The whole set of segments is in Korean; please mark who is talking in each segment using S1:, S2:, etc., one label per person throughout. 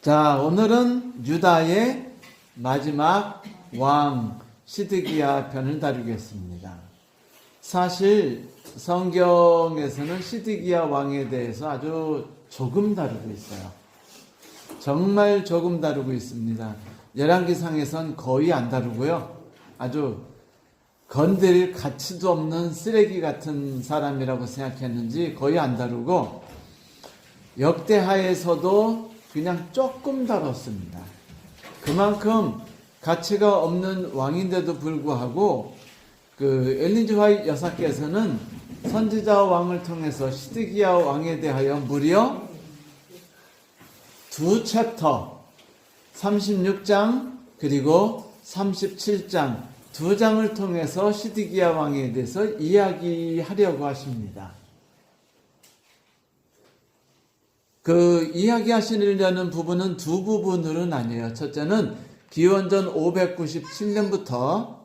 S1: 자, 오늘은 유다의 마지막 왕 시드기야 편을 다루겠습니다. 사실 성경에서는 시드기야 왕에 대해서 아주 조금 다루고 있어요. 정말 조금 다루고 있습니다. 열왕기상에선 거의 안 다루고요. 아주 건드릴 가치도 없는 쓰레기 같은 사람이라고 생각했는지 거의 안 다루고, 역대하에서도 그냥 조금 다뤘습니다. 그만큼 가치가 없는 왕인데도 불구하고 엘린 지 화이트 여사께서는 선지자 왕을 통해서 시드기야 왕에 대하여 무려 2챕터 36장 그리고 37장 2장을 통해서 시드기야 왕에 대해서 이야기하려고 하십니다. 이야기하시려는 부분은 두 부분으로 나뉘어요. 첫째는 기원전 597년부터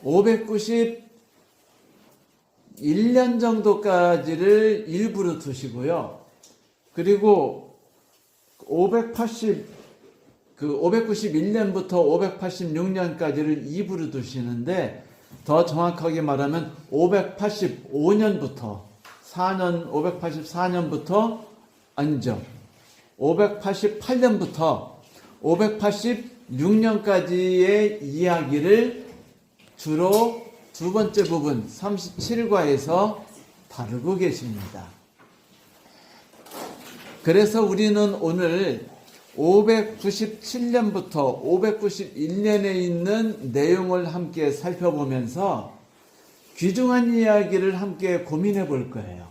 S1: 591년 정도까지를 일부로 두시고요. 그리고 591년부터 586년까지를 2부로 두시는데, 더 정확하게 말하면 584년부터 588년부터 586년까지의 이야기를 주로 두 번째 부분 37과에서 다루고 계십니다. 그래서 우리는 오늘 597년부터 591년에 있는 내용을 함께 살펴보면서 귀중한 이야기를 함께 고민해 볼 거예요.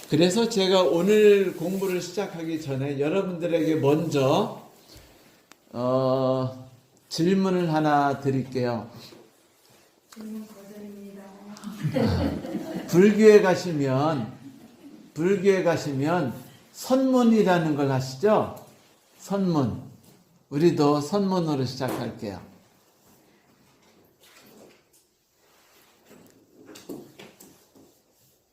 S1: 그래서 제가 오늘 공부를 시작하기 전에 여러분들에게 먼저 질문을 하나 드릴게요.
S2: 질문 거절입니다.
S1: 불교에 가시면 선문이라는 걸 아시죠? 선문. 우리도 선문으로 시작할게요.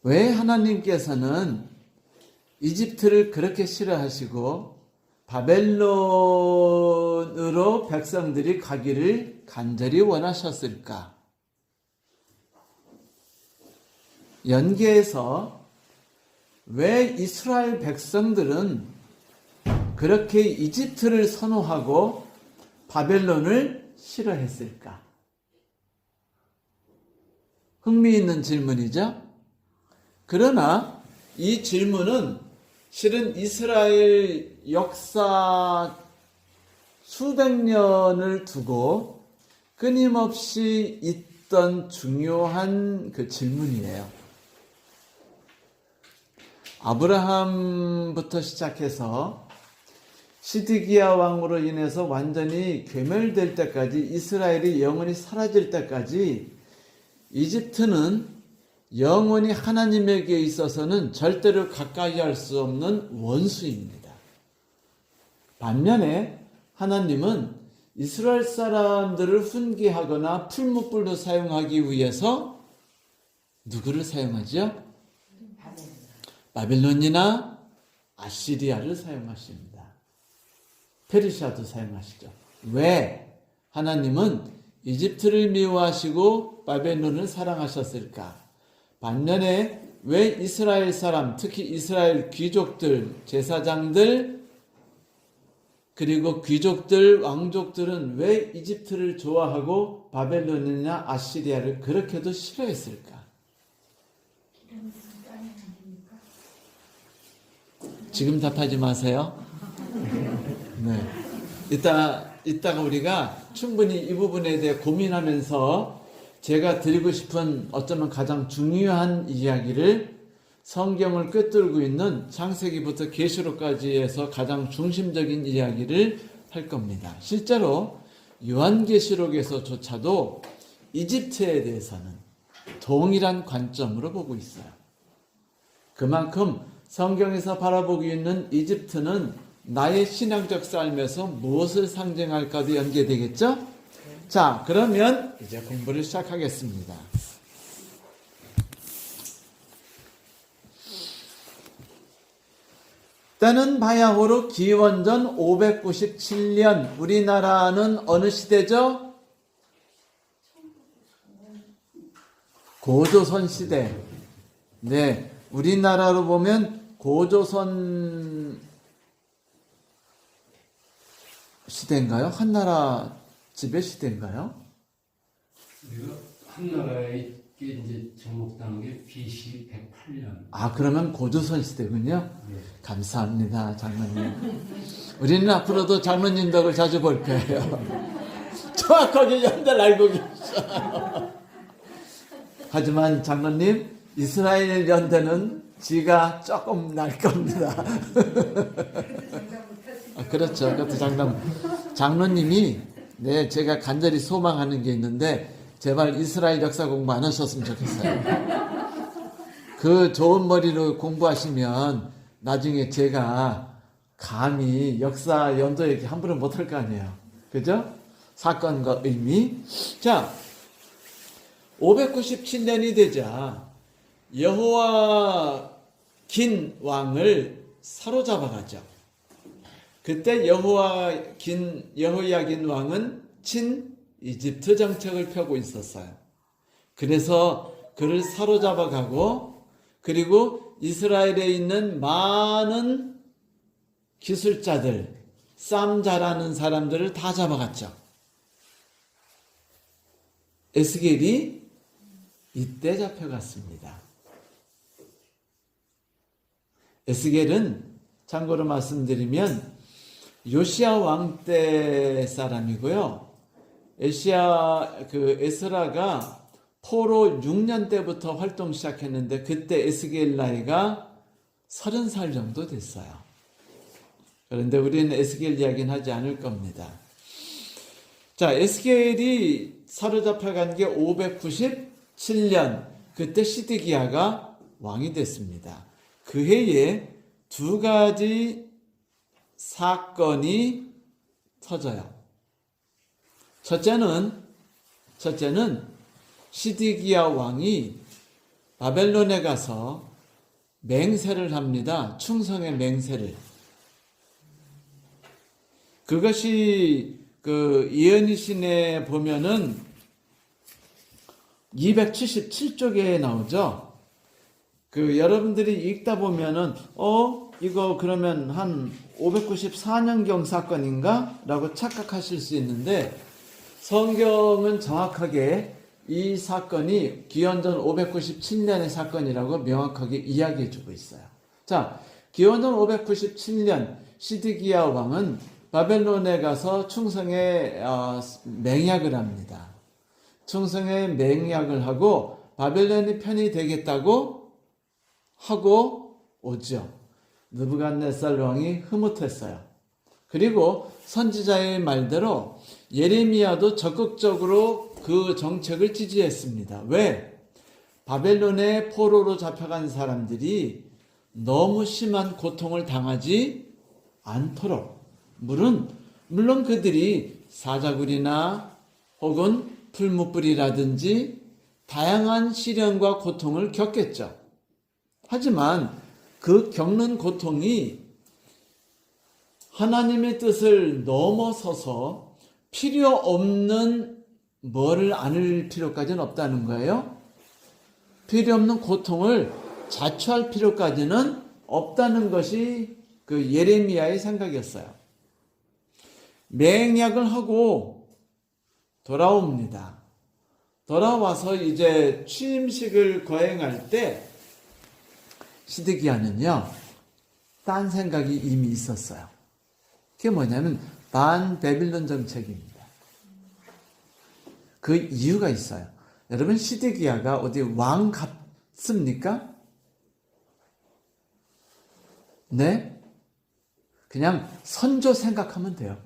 S1: 왜 하나님께서는 이집트를 그렇게 싫어하시고 바벨론으로 백성들이 가기를 간절히 원하셨을까? 연계해서 왜 이스라엘 백성들은 그렇게 이집트를 선호하고 바벨론을 싫어했을까? 흥미있는 질문이죠? 그러나 이 질문은 실은 이스라엘 역사 수백 년을 두고 끊임없이 있던 중요한 질문이에요. 아브라함부터 시작해서 시드기야 왕으로 인해서 완전히 괴멸될 때까지, 이스라엘이 영원히 사라질 때까지 이집트는 영원히 하나님에게 있어서는 절대로 가까이 할 수 없는 원수입니다. 반면에 하나님은 이스라엘 사람들을 훈계하거나 풀무불로 사용하기 위해서 누구를 사용하죠? 바벨론이나 아시리아를 사용하십니다. 페르시아도 사용하시죠. 왜 하나님은 이집트를 미워하시고 바벨론을 사랑하셨을까? 반면에 왜 이스라엘 사람, 특히 이스라엘 귀족들, 제사장들, 그리고 귀족들, 왕족들은 왜 이집트를 좋아하고 바벨론이나 아시리아를 그렇게도 싫어했을까? 지금 답하지 마세요. 네. 이따가 우리가 충분히 이 부분에 대해 고민하면서 제가 드리고 싶은 어쩌면 가장 중요한 이야기를, 성경을 꿰뚫고 있는 창세기부터 계시록까지 해서 가장 중심적인 이야기를 할 겁니다. 실제로 요한계시록에서조차도 이집트에 대해서는 동일한 관점으로 보고 있어요. 그만큼 성경에서 바라보고 있는 이집트는 나의 신앙적 삶에서 무엇을 상징할까도 연계되겠죠? 자, 그러면 이제 공부를 시작하겠습니다. 때는 바야흐로 기원전 597년, 우리나라는 어느 시대죠? 고조선 시대. 네, 우리나라로 보면 고조선 시대인가요? 한나라 지배 시대인가요?
S3: 우리가 한나라에 이제 정복당한 게 BC 108년.
S1: 아, 그러면 고조선 시대군요.
S3: 네.
S1: 감사합니다, 장로님. 우리는 앞으로도 장로님 덕을 자주 볼 거예요. 정확하게 연대를 알고 계셔요. 하지만 장로님, 이스라엘 연대는 지가 조금 날 겁니다. 아, 그렇죠. 그것도 장로님이, 네, 제가 간절히 소망하는 게 있는데, 제발 이스라엘 역사 공부 안 하셨으면 좋겠어요. 그 좋은 머리로 공부하시면 나중에 제가 감히 역사 연도 얘기 함부로 못할 거 아니에요. 그죠? 사건과 의미. 자, 597년이 되자 여호야긴 왕을 사로잡아가죠. 그때 여호야긴 왕은 친 이집트 정책을 펴고 있었어요. 그래서 그를 사로잡아가고, 그리고 이스라엘에 있는 많은 기술자들, 쌈 잘하는 사람들을 다 잡아갔죠. 에스겔이 이때 잡혀갔습니다. 에스겔은 참고로 말씀드리면 요시야 왕 때 사람이고요. 에스라가 포로 6년 때부터 활동 시작했는데 그때 에스겔 나이가 30살 정도 됐어요. 그런데 우리는 에스겔 이야기는 하지 않을 겁니다. 자, 에스겔이 사로잡혀간 게 597년, 그때 시드기야가 왕이 됐습니다. 그 해에 두 가지 사건이 터져요. 첫째는 시드기야 왕이 바벨론에 가서 맹세를 합니다. 충성의 맹세를. 그것이 그 이언이신에 보면은 277쪽에 나오죠. 그 여러분들이 읽다 보면은 이거 그러면 한 594년경 사건인가? 라고 착각하실 수 있는데 성경은 정확하게 이 사건이 기원전 597년의 사건이라고 명확하게 이야기해 주고 있어요. 자, 기원전 597년 시드기야 왕은 바벨론에 가서 충성의 맹약을 합니다. 충성의 맹약을 하고 바벨론이 편이 되겠다고 하고 오죠. 느부갓네살 왕이 흐뭇했어요. 그리고 선지자의 말대로 예레미야도 적극적으로 그 정책을 지지했습니다. 왜? 바벨론의 포로로 잡혀간 사람들이 너무 심한 고통을 당하지 않도록, 물론 그들이 사자굴이나 혹은 풀무불이라든지 다양한 시련과 고통을 겪겠죠. 하지만 그 겪는 고통이 하나님의 뜻을 넘어서서 필요 없는 뭐를 안을 필요까지는 없다는 거예요. 필요 없는 고통을 자초할 필요까지는 없다는 것이 그 예레미야의 생각이었어요. 맹약을 하고 돌아옵니다. 돌아와서 이제 취임식을 거행할 때 시드기야는요, 딴 생각이 이미 있었어요. 그게 뭐냐면 반베빌론 정책입니다. 그 이유가 있어요. 여러분, 시드기야가 어디 왕 같습니까? 네? 그냥 선조 생각하면 돼요.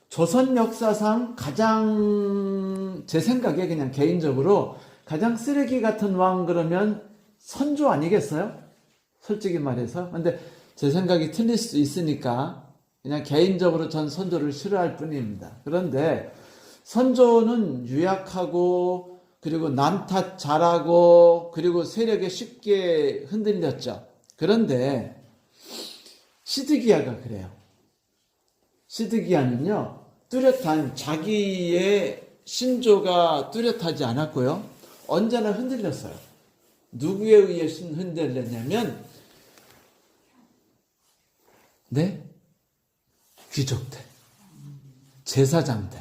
S1: 조선 역사상 가장, 제 생각에 그냥 개인적으로 가장 쓰레기 같은 왕 그러면 선조 아니겠어요? 솔직히 말해서. 근데 제 생각이 틀릴 수 있으니까 그냥 개인적으로 전 선조를 싫어할 뿐입니다. 그런데 선조는 유약하고, 그리고 남 탓 잘하고, 그리고 세력에 쉽게 흔들렸죠. 그런데 시드기야가 그래요. 시드기야는요, 뚜렷한 자기의 신조가 뚜렷하지 않았고요. 언제나 흔들렸어요. 누구에 의해 흔들렸냐면, 네? 귀족들, 제사장들,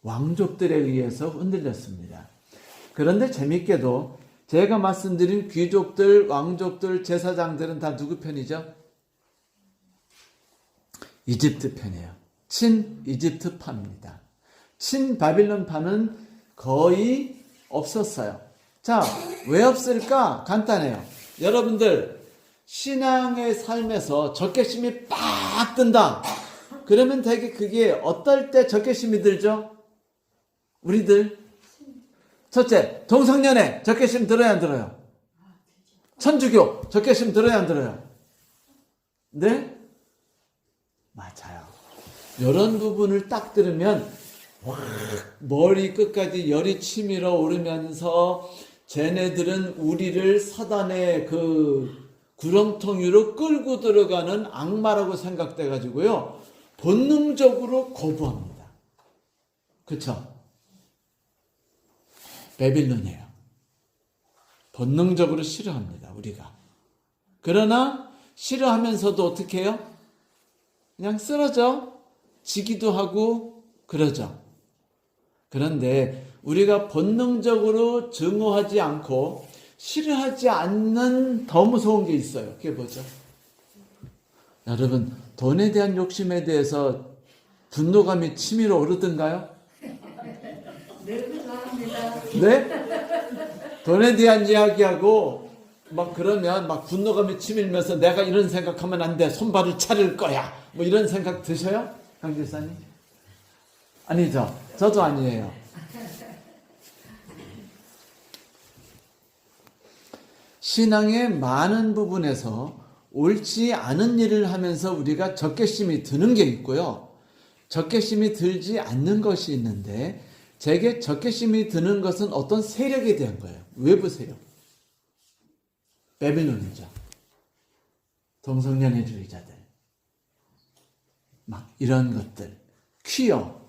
S1: 왕족들에 의해서 흔들렸습니다. 그런데 재밌게도 제가 말씀드린 귀족들, 왕족들, 제사장들은 다 누구 편이죠? 이집트 편이에요. 친 이집트파입니다. 친 바빌론파는 거의 없었어요. 자, 왜 없을까? 간단해요. 여러분들 신앙의 삶에서 적개심이 빡 든다. 그러면 되게 그게 어떨 때 적개심이 들죠? 우리들 첫째, 동성연애 적개심 들어야 안 들어요? 천주교 적개심 들어야 안 들어요? 네? 맞아요. 이런 부분을 딱 들으면 머리 끝까지 열이 치밀어 오르면서 쟤네들은 우리를 사단의 그 구렁텅 위로 끌고 들어가는 악마라고 생각돼 가지고요, 본능적으로 거부합니다. 그쵸? 바빌론이에요. 본능적으로 싫어합니다, 우리가. 그러나 싫어하면서도 어떻게 해요? 그냥 쓰러져 지기도 하고 그러죠. 그런데 우리가 본능적으로 증오하지 않고 싫어하지 않는 더 무서운 게 있어요. 그게 뭐죠? 여러분, 돈에 대한 욕심에 대해서 분노감이 치밀어 오르던가요?
S2: 네, 감사합니다.
S1: 네? 돈에 대한 이야기하고 막 그러면 막 분노감이 치밀면서 내가 이런 생각하면 안 돼, 손발을 차릴 거야, 뭐 이런 생각 드셔요? 강길사님? 아니죠. 저도 아니에요. 신앙의 많은 부분에서 옳지 않은 일을 하면서 우리가 적개심이 드는 게 있고요, 적개심이 들지 않는 것이 있는데, 제게 적개심이 드는 것은 어떤 세력에 대한 거예요. 외부 세력. 바빌론이죠. 동성연애주의자들. 막 이런 것들. 퀴어.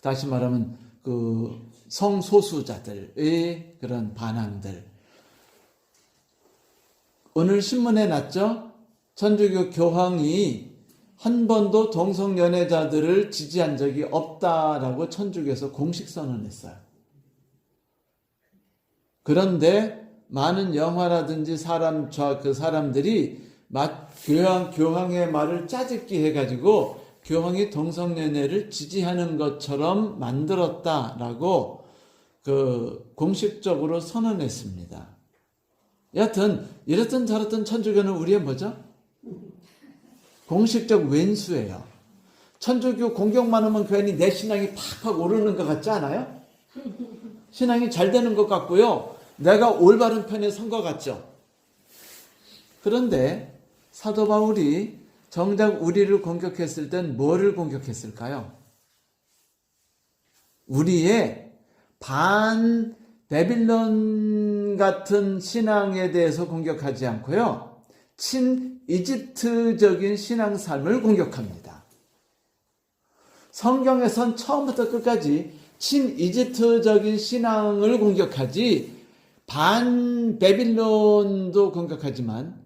S1: 다시 말하면 그 성소수자들의 그런 반항들. 오늘 신문에 났죠? 천주교 교황이 한 번도 동성연애자들을 지지한 적이 없다라고 천주교에서 공식 선언했어요. 그런데 많은 영화라든지 그 사람들이 교황의 말을 짜집기 해가지고 교황이 동성연애를 지지하는 것처럼 만들었다라고 그 공식적으로 선언했습니다. 여하튼 이렇든 저렇든 천주교는 우리의 뭐죠? 공식적 왼수예요. 천주교 공격 많으면 괜히 내 신앙이 팍팍 오르는 것 같지 않아요? 신앙이 잘 되는 것 같고요, 내가 올바른 편에 선 것 같죠? 그런데 사도 바울이 정작 우리를 공격했을 땐 뭐를 공격했을까요? 우리의 반 바빌론 같은 신앙에 대해서 공격하지 않고요, 친 이집트적인 신앙 삶을 공격합니다. 성경에선 처음부터 끝까지 친 이집트적인 신앙을 공격하지 반 바빌론도 공격하지만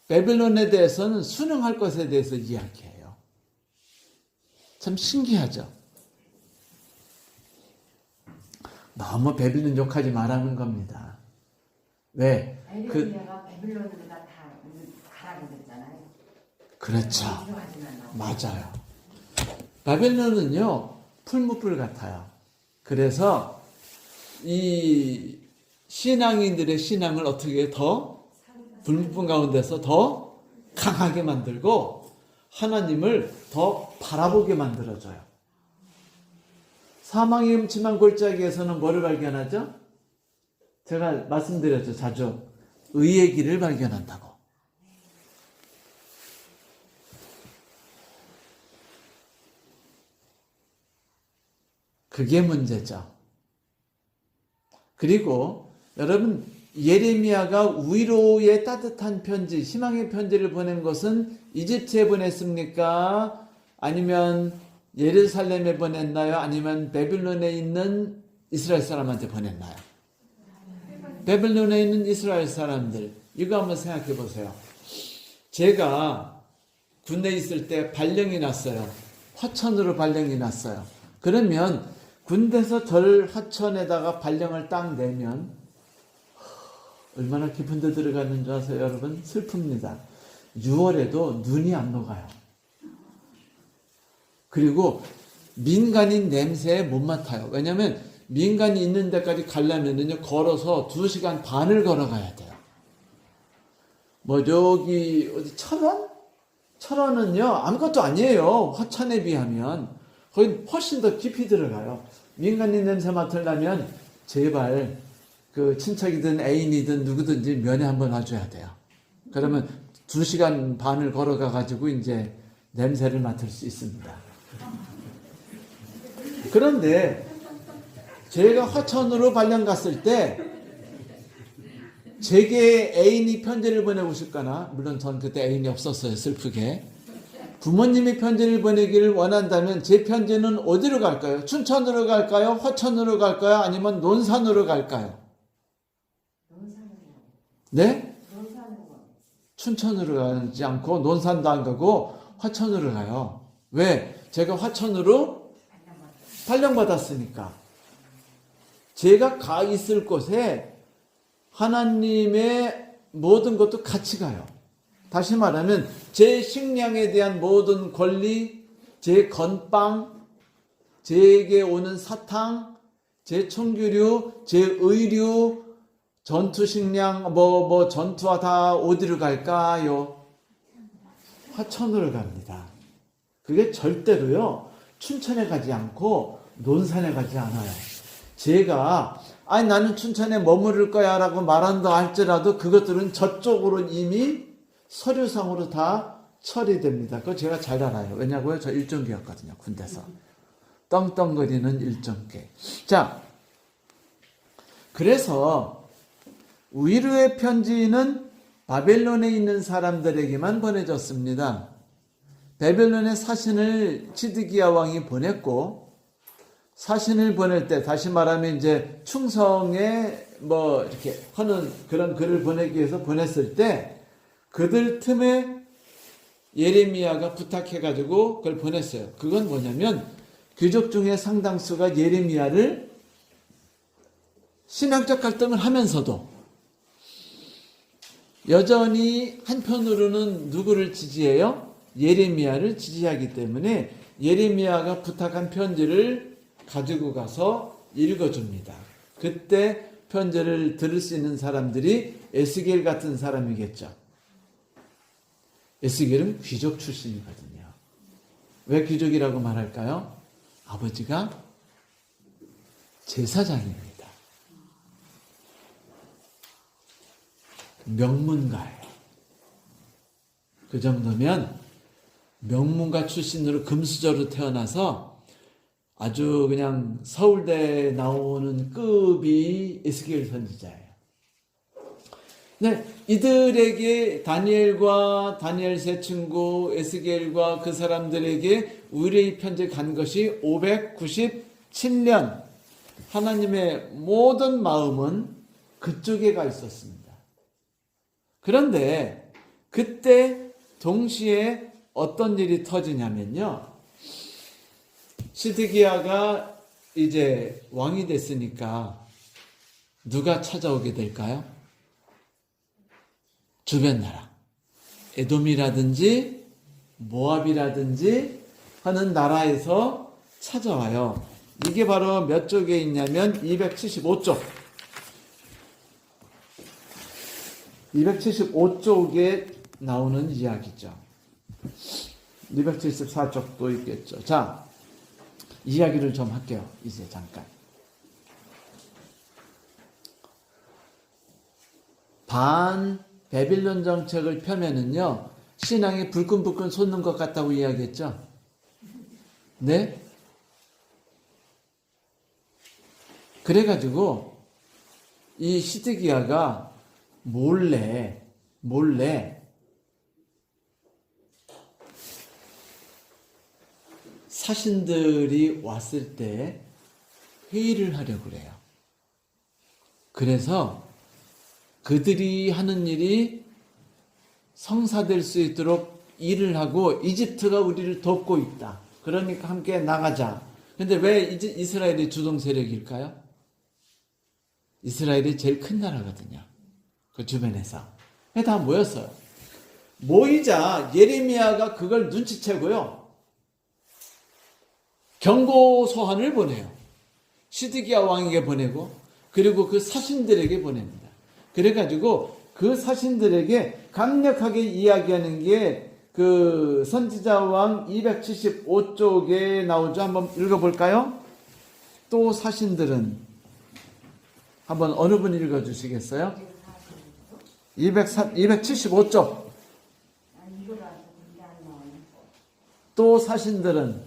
S1: 바빌론에 대해서는 순응할 것에 대해서 이야기해요. 참 신기하죠? 너무 바빌론 욕하지 말라는 겁니다. 왜?
S2: 바빌론이가 바빌론보다 다 가라고 그랬잖아요.
S1: 그렇죠.
S2: 이용하진 않나.
S1: 맞아요. 바벨론은요, 풀무불 같아요. 그래서 이 신앙인들의 신앙을 어떻게 더 불무불 가운데서 더 강하게 만들고 하나님을 더 바라보게 만들어줘요. 사망의 음침한 골짜기에서는 뭐를 발견하죠? 제가 말씀드렸죠, 자주. 의의 길을 발견한다고. 그게 문제죠. 그리고 여러분, 예레미야가 위로의 따뜻한 편지, 희망의 편지를 보낸 것은 이집트에 보냈습니까? 아니면 예루살렘에 보냈나요? 아니면 바빌론에 있는 이스라엘 사람한테 보냈나요? 바빌론에 있는 이스라엘 사람들. 이거 한번 생각해 보세요. 제가 군대에 있을 때 발령이 났어요. 화천으로 발령이 났어요. 그러면 군대에서 절 화천에다가 발령을 딱 내면 얼마나 깊은 데 들어가는 줄 아세요, 여러분? 슬픕니다. 6월에도 눈이 안 녹아요. 그리고 민간인 냄새에 못 맡아요. 왜냐면 민간이 있는 데까지 가려면은요, 걸어서 2시간 반을 걸어가야 돼요. 뭐, 여기, 어디, 철원? 철원은요, 아무것도 아니에요. 화천에 비하면. 거기 훨씬 더 깊이 들어가요. 민간인 냄새 맡으려면, 제발, 그, 친척이든 애인이든 누구든지 면회 한번 와줘야 돼요. 그러면 2시간 반을 걸어가가지고, 이제, 냄새를 맡을 수 있습니다. 그런데, 제가 화천으로 발령 갔을 때, 제게 애인이 편지를 보내오실까나? 물론 전 그때 애인이 없었어요, 슬프게. 부모님이 편지를 보내기를 원한다면 제 편지는 어디로 갈까요? 춘천으로 갈까요? 화천으로 갈까요? 아니면 논산으로 갈까요? 네? 춘천으로 가지 않고 논산도 안 가고 화천으로 가요. 왜? 제가 화천으로 발령받았으니까. 제가 가 있을 곳에 하나님의 모든 것도 같이 가요. 다시 말하면 제 식량에 대한 모든 권리, 제 건빵, 제게 오는 사탕, 제 총규류, 제 의류, 전투 식량, 전투와 다 어디로 갈까요? 화천으로 갑니다. 그게 절대로요, 춘천에 가지 않고 논산에 가지 않아요. 제가 나는 춘천에 머무를 거야 라고 말한다 할지라도 그것들은 저쪽으로 이미 서류상으로 다 처리됩니다. 그거 제가 잘 알아요. 왜냐고요? 저 일정기였거든요, 군대에서. 떵떵거리는 일정기. 자, 그래서 위로의 편지는 바벨론에 있는 사람들에게만 보내졌습니다. 바벨론의 사신을 치드기야 왕이 보냈고, 사신을 보낼 때, 다시 말하면 이제 충성에 이렇게 하는 그런 글을 보내기 위해서 보냈을 때, 그들 틈에 예레미야가 부탁해가지고 그걸 보냈어요. 그건 뭐냐면, 귀족 중에 상당수가 예레미야를 신학적 갈등을 하면서도 여전히 한편으로는 누구를 지지해요? 예레미야를 지지하기 때문에 예레미야가 부탁한 편지를 가지고 가서 읽어줍니다. 그때 편지를 들을 수 있는 사람들이 에스겔 같은 사람이겠죠. 에스겔은 귀족 출신이거든요. 왜 귀족이라고 말할까요? 아버지가 제사장입니다. 명문가예요. 그 정도면 명문가 출신으로 금수저로 태어나서 아주 그냥 서울대에 나오는 급이 에스겔 선지자예요. 네, 이들에게 다니엘과 다니엘 세 친구 에스겔과 그 사람들에게 의뢰의 편지 간 것이 597년. 하나님의 모든 마음은 그쪽에 가 있었습니다. 그런데 그때 동시에 어떤 일이 터지냐면요, 시드기야가 이제 왕이 됐으니까 누가 찾아오게 될까요? 주변 나라, 에돔이라든지 모압이라든지 하는 나라에서 찾아와요. 이게 바로 몇 쪽에 있냐면 275쪽. 275쪽에 나오는 이야기죠. 274쪽도 있겠죠. 자, 이야기를 좀 할게요. 이제 잠깐. 반 바빌론 정책을 펴면은요, 신앙이 불끈불끈 솟는 것 같다고 이야기했죠. 네? 그래가지고 이 시드기야가 몰래 사신들이 왔을 때 회의를 하려고 그래요. 그래서 그들이 하는 일이 성사될 수 있도록 일을 하고 이집트가 우리를 돕고 있다. 그러니까 함께 나가자. 근데 왜 이스라엘이 주동 세력일까요? 이스라엘이 제일 큰 나라거든요. 그 주변에서. 다 모였어요. 모이자 예레미야가 그걸 눈치채고요. 경고 소환을 보내요. 시드기야 왕에게 보내고 그리고 그 사신들에게 보냅니다. 그래가지고 그 사신들에게 강력하게 이야기하는 게 그 선지자왕 275쪽에 나오죠. 한번 읽어볼까요? 또 사신들은 한번 어느 분 읽어주시겠어요? 275쪽. 또 사신들은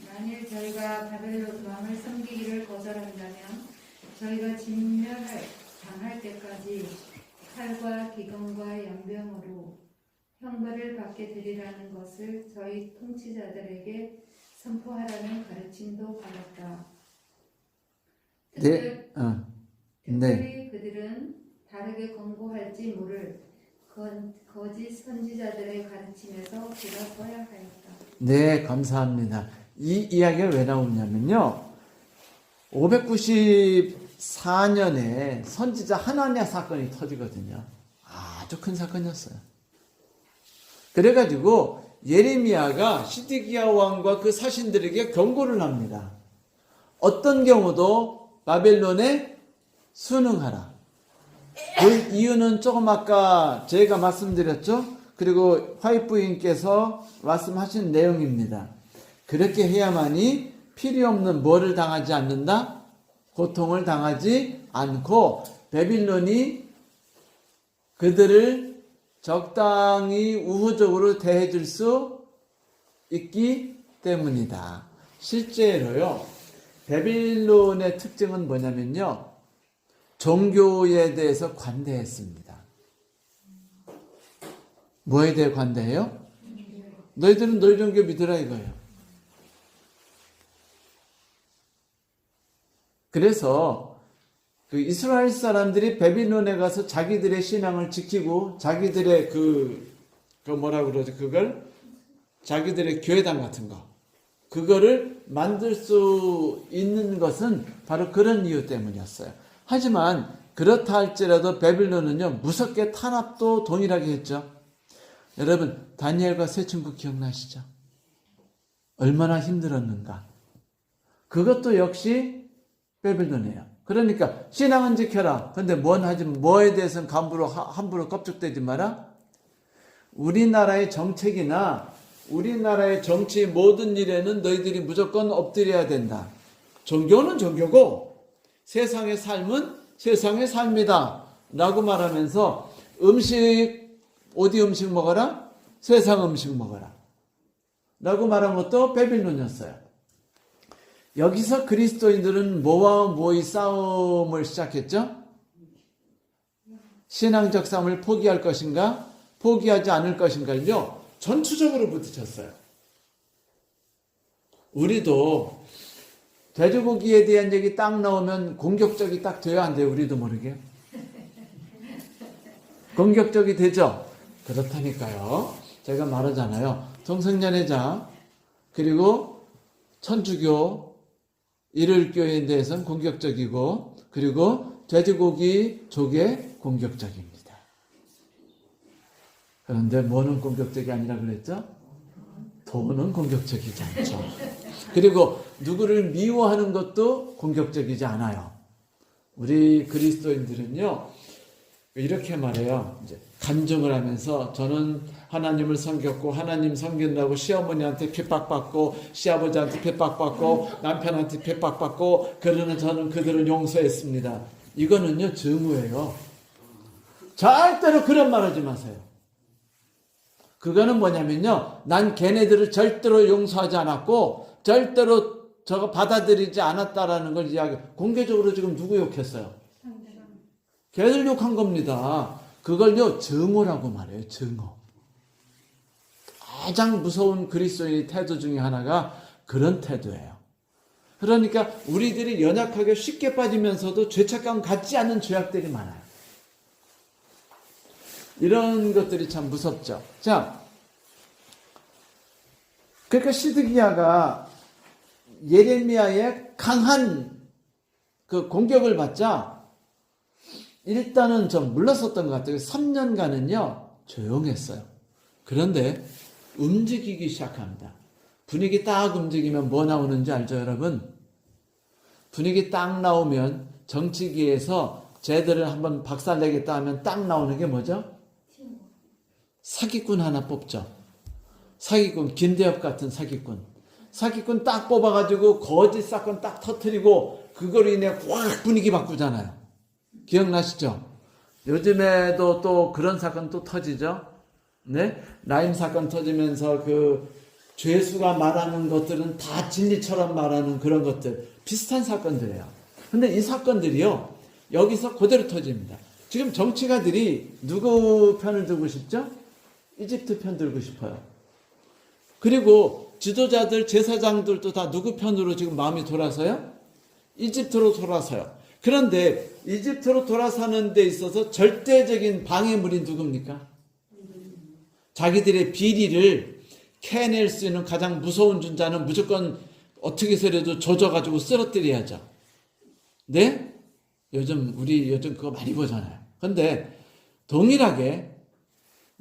S4: 만일 저희가 바벨론 왕을 섬기기를 거절한다면 저희가 진멸을 당할 때까지 칼과 기근과 연병으로 형벌을 받게 되리라는 것을 저희 통치자들에게 선포하라는 가르침도 받았다.
S1: 네.
S4: 특별히 그들은 다르게 권고할지 모를 거짓 선지자들의 가르침에서 들어서야 하였다.
S1: 네, 감사합니다. 이 이야기가 왜 나오냐면요. 594년에 선지자 하나냐 사건이 터지거든요. 아주 큰 사건이었어요. 그래가지고 예레미야가 시드기야 왕과 그 사신들에게 경고를 합니다. 어떤 경우도 바벨론에 순응하라. 그 이유는 조금 아까 제가 말씀드렸죠. 그리고 화이트 부인께서 말씀하신 내용입니다. 그렇게 해야만이 필요 없는 뭐를 당하지 않는다? 고통을 당하지 않고 바빌론이 그들을 적당히 우호적으로 대해줄 수 있기 때문이다. 실제로요, 바빌론의 특징은 뭐냐면요, 종교에 대해서 관대했습니다. 뭐에 대해 관대해요? 너희들은 너희 종교 믿으라 이거예요. 그래서 그 이스라엘 사람들이 바빌론에 가서 자기들의 신앙을 지키고 자기들의 그 뭐라 그러죠? 그걸 자기들의 교회당 같은 거 그거를 만들 수 있는 것은 바로 그런 이유 때문이었어요. 하지만 그렇다 할지라도 바빌론은요 무섭게 탄압도 동일하게 했죠. 여러분 다니엘과 세 친구 기억나시죠? 얼마나 힘들었는가. 그것도 역시 바빌론이에요. 그러니까 신앙은 지켜라. 근데 뭐에 대해서는 함부로 껍죽대지 마라. 우리나라의 정책이나 우리나라의 정치 모든 일에는 너희들이 무조건 엎드려야 된다. 종교는 종교고 세상의 삶은 세상의 삶이다 라고 말하면서 어디 음식 먹어라? 세상 음식 먹어라 라고 말한 것도 바빌론이었어요. 여기서 그리스도인들은 뭐와 뭐의 싸움을 시작했죠? 신앙적 싸움을 포기할 것인가? 포기하지 않을 것인가를요 전투적으로 부딪혔어요. 우리도 돼지고기에 대한 얘기 딱 나오면 공격적이 딱 돼야 안 돼요? 우리도 모르게. 공격적이 되죠? 그렇다니까요. 제가 말하잖아요. 동성연애자 그리고 천주교 일일교회에 대해서는 공격적이고 그리고 돼지고기 조개 공격적입니다. 그런데 뭐는 공격적이 아니라 그랬죠? 돈은 공격적이지 않죠. 그리고 누구를 미워하는 것도 공격적이지 않아요. 우리 그리스도인들은요 이렇게 말해요. 이제 간증을 하면서 저는 하나님을 섬겼고 하나님 섬긴다고 시어머니한테 핍박받고 시아버지한테 핍박받고 남편한테 핍박받고 그러는 저는 그들을 용서했습니다. 이거는요 증오예요. 절대로 그런 말 하지 마세요. 그거는 뭐냐면요 난 걔네들을 절대로 용서하지 않았고 절대로 저거 받아들이지 않았다라는 걸 이야기. 공개적으로 지금 누구 욕했어요? 걔들 욕한 겁니다. 그걸요 증오라고 말해요. 증오. 가장 무서운 그리스도인의 태도 중에 하나가 그런 태도예요. 그러니까 우리들이 연약하게 쉽게 빠지면서도 죄책감 갖지 않는 죄악들이 많아요. 이런 것들이 참 무섭죠. 자, 그러니까 시드기야가 예레미야의 강한 그 공격을 받자 일단은 좀 물러섰던 것 같아요. 3년간은요 조용했어요. 그런데 움직이기 시작합니다. 분위기 딱 움직이면 뭐 나오는지 알죠, 여러분? 분위기 딱 나오면 정치계에서 쟤들을 한번 박살내겠다 하면 딱 나오는 게 뭐죠? 사기꾼 하나 뽑죠. 사기꾼, 김대엽 같은 사기꾼. 사기꾼 딱 뽑아가지고 거짓 사건 딱 터뜨리고 그거로 인해 확 분위기 바꾸잖아요. 기억나시죠? 요즘에도 또 그런 사건 또 터지죠? 네? 라임 사건 터지면서 그 죄수가 말하는 것들은 다 진리처럼 말하는 그런 것들. 비슷한 사건들이에요. 근데 이 사건들이요, 여기서 그대로 터집니다. 지금 정치가들이 누구 편을 들고 싶죠? 이집트 편 들고 싶어요. 그리고 지도자들, 제사장들도 다 누구 편으로 지금 마음이 돌아서요? 이집트로 돌아서요. 그런데 이집트로 돌아서는 데 있어서 절대적인 방해물이 누굽니까? 자기들의 비리를 캐낼 수 있는 가장 무서운 존재는 무조건 어떻게 해서라도 조져가지고 쓰러뜨려야죠. 네? 우리 요즘 그거 많이 보잖아요. 근데 동일하게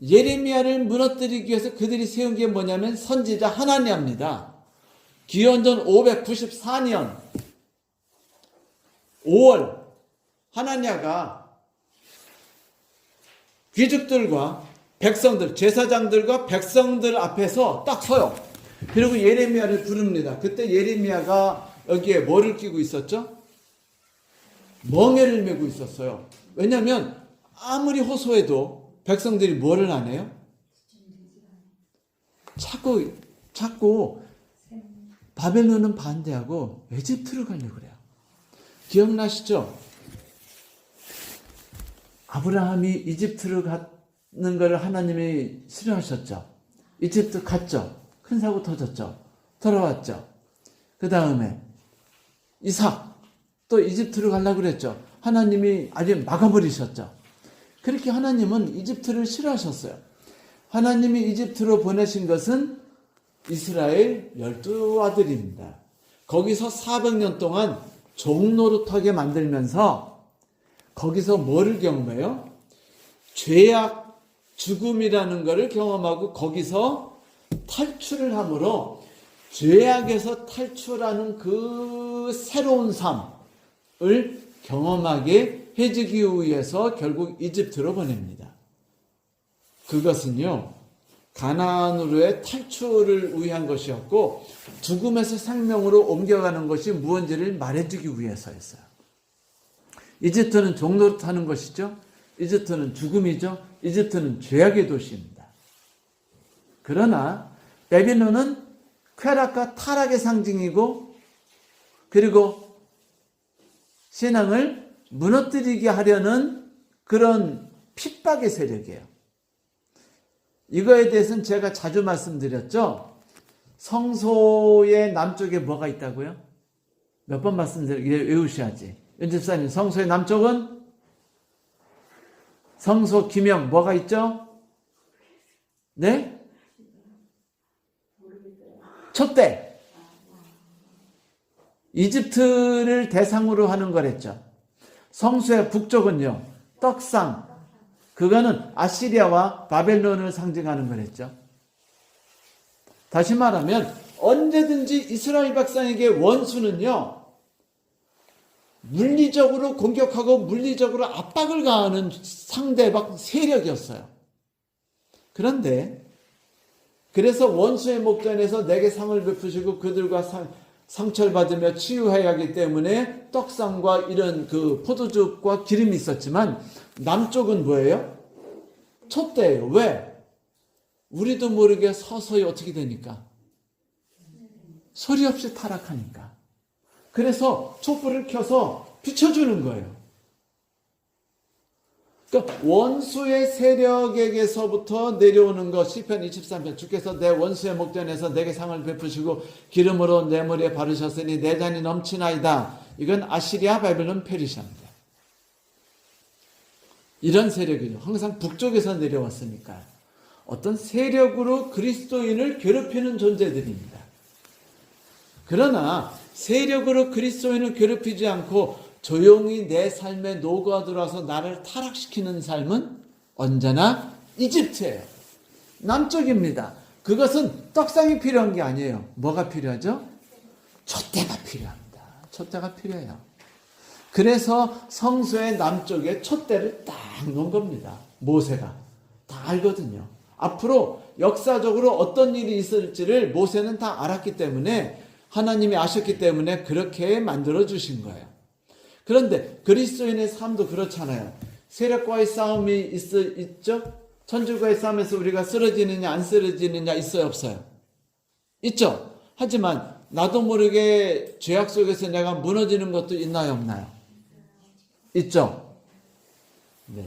S1: 예레미야를 무너뜨리기 위해서 그들이 세운 게 뭐냐면 선지자 하나냐입니다. 기원전 594년 5월 하나냐가 귀족들과 백성들, 제사장들과 백성들 앞에서 딱 서요. 그리고 예레미야를 부릅니다. 그때 예레미야가 여기에 뭐를 끼고 있었죠? 멍에를 메고 있었어요. 왜냐하면 아무리 호소해도 백성들이 뭐를 안 해요? 자꾸 바벨론은 반대하고 에집트로 가려고 그래요. 기억나시죠? 아브라함이 이집트로 가는 걸 하나님이 싫어하셨죠. 이집트 갔죠. 큰 사고 터졌죠. 돌아왔죠. 그 다음에 이삭 또 이집트로 가려고 그랬죠. 하나님이 아주 막아버리셨죠. 그렇게 하나님은 이집트를 싫어하셨어요. 하나님이 이집트로 보내신 것은 이스라엘 12아들입니다. 거기서 400년 동안 종노릇하게 만들면서 거기서 뭐를 경험해요? 죄악, 죽음이라는 것을 경험하고 거기서 탈출을 함으로 죄악에서 탈출하는 그 새로운 삶을 경험하게 해주기 위해서 결국 이집트로 보냅니다. 그것은요, 가나안으로의 탈출을 위한 것이었고 죽음에서 생명으로 옮겨가는 것이 무언지를 말해주기 위해서였어요. 이집트는 종노릇하는 것이죠. 이집트는 죽음이죠. 이집트는 죄악의 도시입니다. 그러나 바벨론은 쾌락과 타락의 상징이고 그리고 신앙을 무너뜨리게 하려는 그런 핍박의 세력이에요. 이거에 대해서는 제가 자주 말씀드렸죠. 성소의 남쪽에 뭐가 있다고요? 몇 번 말씀드렸어요. 외우셔야지. 연집사님, 성소의 남쪽은 성소 기명 뭐가 있죠? 네? 촛대. 이집트를 대상으로 하는 거랬죠. 성소의 북쪽은요, 떡상. 그거는 아시리아와 바벨론을 상징하는 거랬죠. 다시 말하면 언제든지 이스라엘 백성에게 원수는요, 물리적으로 공격하고 물리적으로 압박을 가하는 상대방 세력이었어요. 그런데 그래서 원수의 목전에서 내게 상을 베푸시고 그들과 상처를 받으며 치유해야 하기 때문에 떡상과 이런 그 포도즙과 기름이 있었지만 남쪽은 뭐예요? 촛대예요. 왜? 우리도 모르게 서서히 어떻게 되니까? 소리 없이 타락하니까. 그래서 촛불을 켜서 비춰주는 거예요. 그러니까 원수의 세력에게서부터 내려오는 것. 시편 23편 주께서 내 원수의 목전에서 내게 상을 베푸시고 기름으로 내 머리에 바르셨으니 내 잔이 넘치나이다. 이건 아시리아, 바벨론, 페르시아입니다. 이런 세력이죠. 항상 북쪽에서 내려왔으니까 어떤 세력으로 그리스도인을 괴롭히는 존재들입니다. 그러나 세력으로 그리스도인을 괴롭히지 않고 조용히 내 삶에 녹아 들어와서 나를 타락시키는 삶은 언제나 이집트예요. 남쪽입니다. 그것은 떡상이 필요한 게 아니에요. 뭐가 필요하죠? 촛대가 필요합니다. 촛대가 필요해요. 그래서 성소의 남쪽에 촛대를 딱 놓은 겁니다. 모세가. 다 알거든요. 앞으로 역사적으로 어떤 일이 있을지를 모세는 다 알았기 때문에 하나님이 아셨기 때문에 그렇게 만들어 주신 거예요. 그런데 그리스도인의 삶도 그렇잖아요. 세력과의 싸움이 있죠? 천주과의 싸움에서 우리가 쓰러지느냐 안 쓰러지느냐 있어요 없어요? 있죠? 하지만 나도 모르게 죄악 속에서 내가 무너지는 것도 있나요 없나요? 있죠? 네.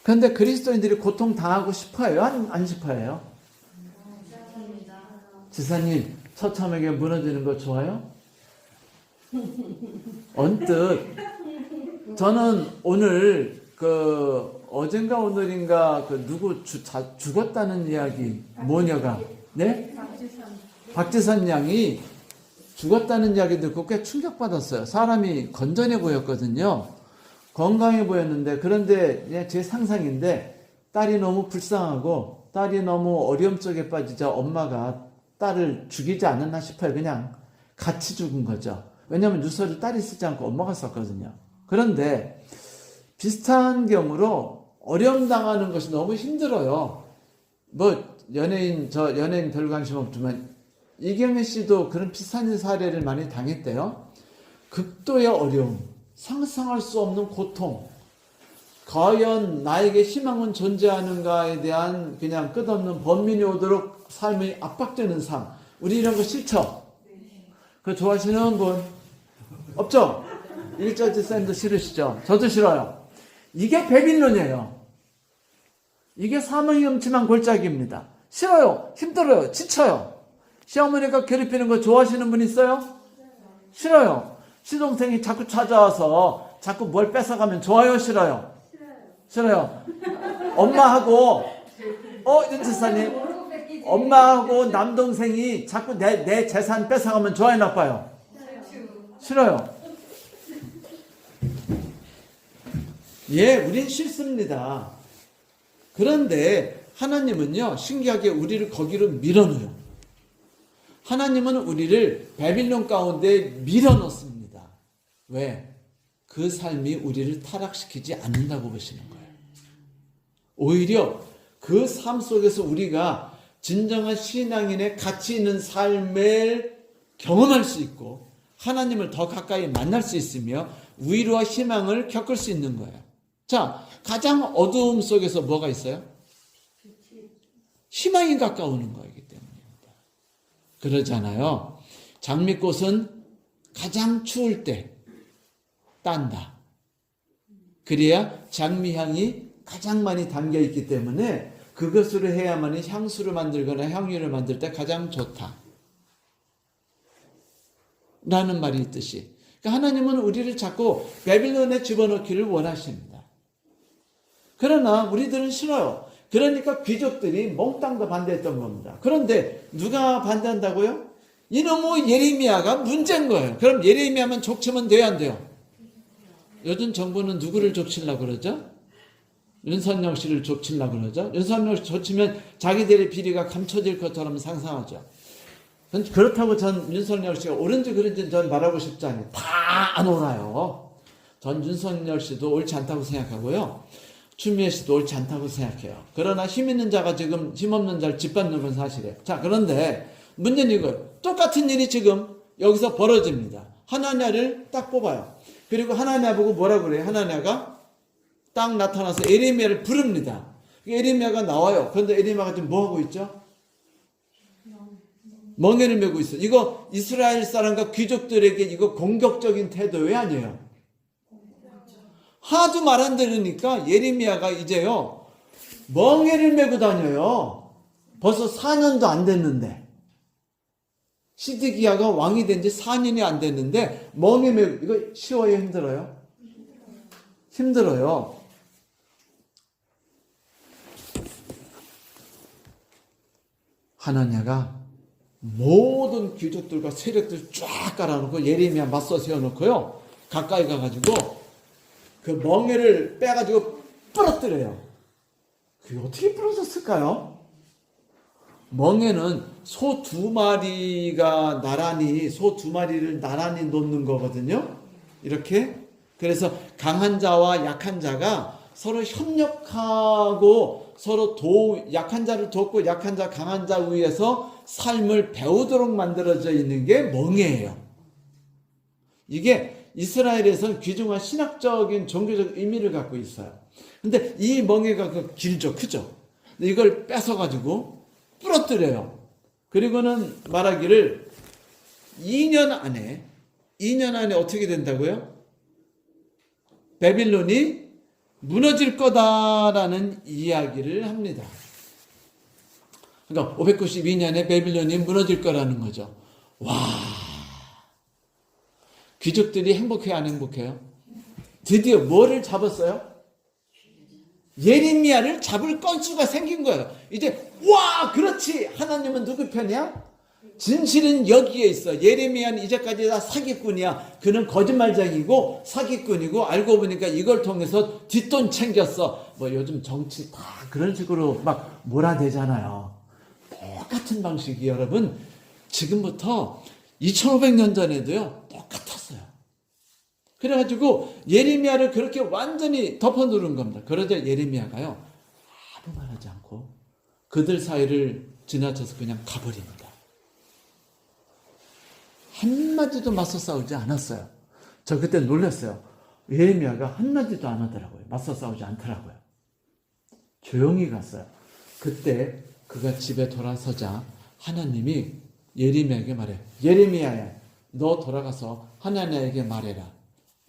S1: 그런데 그리스도인들이 고통 당하고 싶어요? 안 싶어요? 지사님 처참하게 무너지는 거 좋아요? 언뜻 저는 오늘 어젠가 오늘인가 누구 죽었다는 이야기 모녀가 네? 박지선 양이 죽었다는 이야기 듣고 꽤 충격받았어요. 사람이 건전해 보였거든요. 건강해 보였는데 그런데 제 상상인데 딸이 너무 불쌍하고 딸이 너무 어려움 속에 빠지자 엄마가 딸을 죽이지 않았나 싶어요. 그냥 같이 죽은 거죠. 왜냐하면 유서를 딸이 쓰지 않고 엄마가 썼거든요. 그런데 비슷한 경우로 어려움 당하는 것이 너무 힘들어요. 연예인 별 관심 없지만 이경희 씨도 그런 비슷한 사례를 많이 당했대요. 극도의 어려움, 상상할 수 없는 고통, 과연 나에게 희망은 존재하는가에 대한 그냥 끝없는 번민이 오도록 삶이 압박되는 삶. 우리 이런 거 싫죠? 그거 좋아하시는 분? 없죠? 일자지 쌤도 싫으시죠? 저도 싫어요. 이게 바빌론이에요. 이게 사망이 음침한 골짜기입니다. 싫어요. 힘들어요. 지쳐요. 시어머니가 괴롭히는 거 좋아하시는 분 있어요? 싫어요. 시동생이 자꾸 찾아와서 자꾸 뭘 뺏어가면 좋아요? 싫어요? 싫어요. 엄마하고 윤지사님 엄마하고 남동생이 자꾸 내 재산 뺏어가면 좋아요? 나빠요? 싫어요. 예, 우린 싫습니다. 그런데 하나님은요, 신기하게 우리를 거기로 밀어넣어요. 하나님은 우리를 바빌론 가운데 밀어넣습니다. 왜? 그 삶이 우리를 타락시키지 않는다고 보시는 거예요. 오히려 그 삶 속에서 우리가 진정한 신앙인의 가치 있는 삶을 경험할 수 있고 하나님을 더 가까이 만날 수 있으며 위로와 희망을 겪을 수 있는 거예요. 자, 가장 어두움 속에서 뭐가 있어요? 희망이 가까우는 거이기 때문입니다. 그러잖아요. 장미꽃은 가장 추울 때 딴다. 그래야 장미향이 가장 많이 담겨있기 때문에 그것으로 해야만이 향수를 만들거나 향유를 만들 때 가장 좋다. 라는 말이 있듯이. 그러니까 하나님은 우리를 자꾸 바빌론에 집어넣기를 원하십니다. 그러나 우리들은 싫어요. 그러니까 귀족들이 몽땅 다 반대했던 겁니다. 그런데 누가 반대한다고요? 이놈의 예레미야가 문제인 거예요. 그럼 예레미야만 족치면 돼요, 안 돼요? 요즘 정부는 누구를 족치려고 그러죠? 윤석열 씨를 족치려고 그러죠? 윤석열 씨 족치면 자기들의 비리가 감춰질 것처럼 상상하죠. 그렇다고 전 윤석열 씨가 옳은지 그른지 전 말하고 싶지 않아요. 다 안 옳아요. 전 윤석열 씨도 옳지 않다고 생각하고요. 추미애 씨도 옳지 않다고 생각해요. 그러나 힘 있는 자가 지금 힘 없는 자를 짓밟는 건 사실이에요. 자, 그런데 문제는 이거예요. 똑같은 일이 지금 여기서 벌어집니다. 하나냐를 딱 뽑아요. 그리고 하나냐 보고 뭐라 그래요? 하나냐가 딱 나타나서 예레미야를 부릅니다. 예레미야가 나와요. 그런데 예레미야가 지금 뭐 하고 있죠? 멍에를 메고 있어요. 이거 이스라엘 사람과 귀족들에게 이거 공격적인 태도왜 아니에요? 하도 말 안 들으니까 예레미야가 이제요 멍에를 메고 다녀요. 벌써 4년도 안 됐는데, 시드기야가 왕이 된 지 4년이 안 됐는데 멍에 메고, 이거 쉬워요, 힘들어요? 힘들어요. 하나냐가 모든 귀족들과 세력들 쫙 깔아놓고 예레미야 맞서 세워놓고요, 가까이 가가지고 그 멍에를 빼가지고 부러뜨려요. 그게 어떻게 부러졌을까요? 멍에는 소 2마리가 나란히, 소 2마리를 나란히 놓는 거거든요. 이렇게. 그래서 강한 자와 약한 자가 서로 협력하고 서로 약한 자를 돕고 약한 자, 강한 자 위에서 삶을 배우도록 만들어져 있는 게 멍에예요. 이게 이스라엘에서는 귀중한 신학적인 종교적 의미를 갖고 있어요. 근데 이 멍에가 길죠, 크죠. 근데 이걸 뺏어가지고 부러뜨려요. 그리고는 말하기를 2년 안에 어떻게 된다고요? 바빌론이 무너질 거다라는 이야기를 합니다. 그러니까 592년에 바빌론이 무너질 거라는 거죠. 와, 귀족들이 행복해요, 안 행복해요? 드디어 뭐를 잡았어요? 예레미야를 잡을 건수가 생긴 거예요. 이제 와, 그렇지, 하나님은 누구 편이야? 진실은 여기에 있어. 예레미야는 이제까지 다 사기꾼이야. 그는 거짓말쟁이고 사기꾼이고, 알고 보니까 이걸 통해서 뒷돈 챙겼어. 뭐 요즘 정치 다 그런 식으로 막 몰아대잖아요. 똑같은 방식이 여러분 지금부터 2500년 전에도요 똑같았어요. 그래가지고 예레미야를 그렇게 완전히 덮어 누른 겁니다. 그러자 예레미야가요 아무 말하지 않고 그들 사이를 지나쳐서 그냥 가버립니다. 한마디도 맞서 싸우지 않았어요. 저 그때 놀랐어요. 예레미야가 한마디도 안 하더라고요. 맞서 싸우지 않더라고요. 조용히 갔어요. 그때 그가 집에 돌아서자 하나님이 예레미야에게 말해요. 예레미야야, 너 돌아가서 하나냐에게 말해라.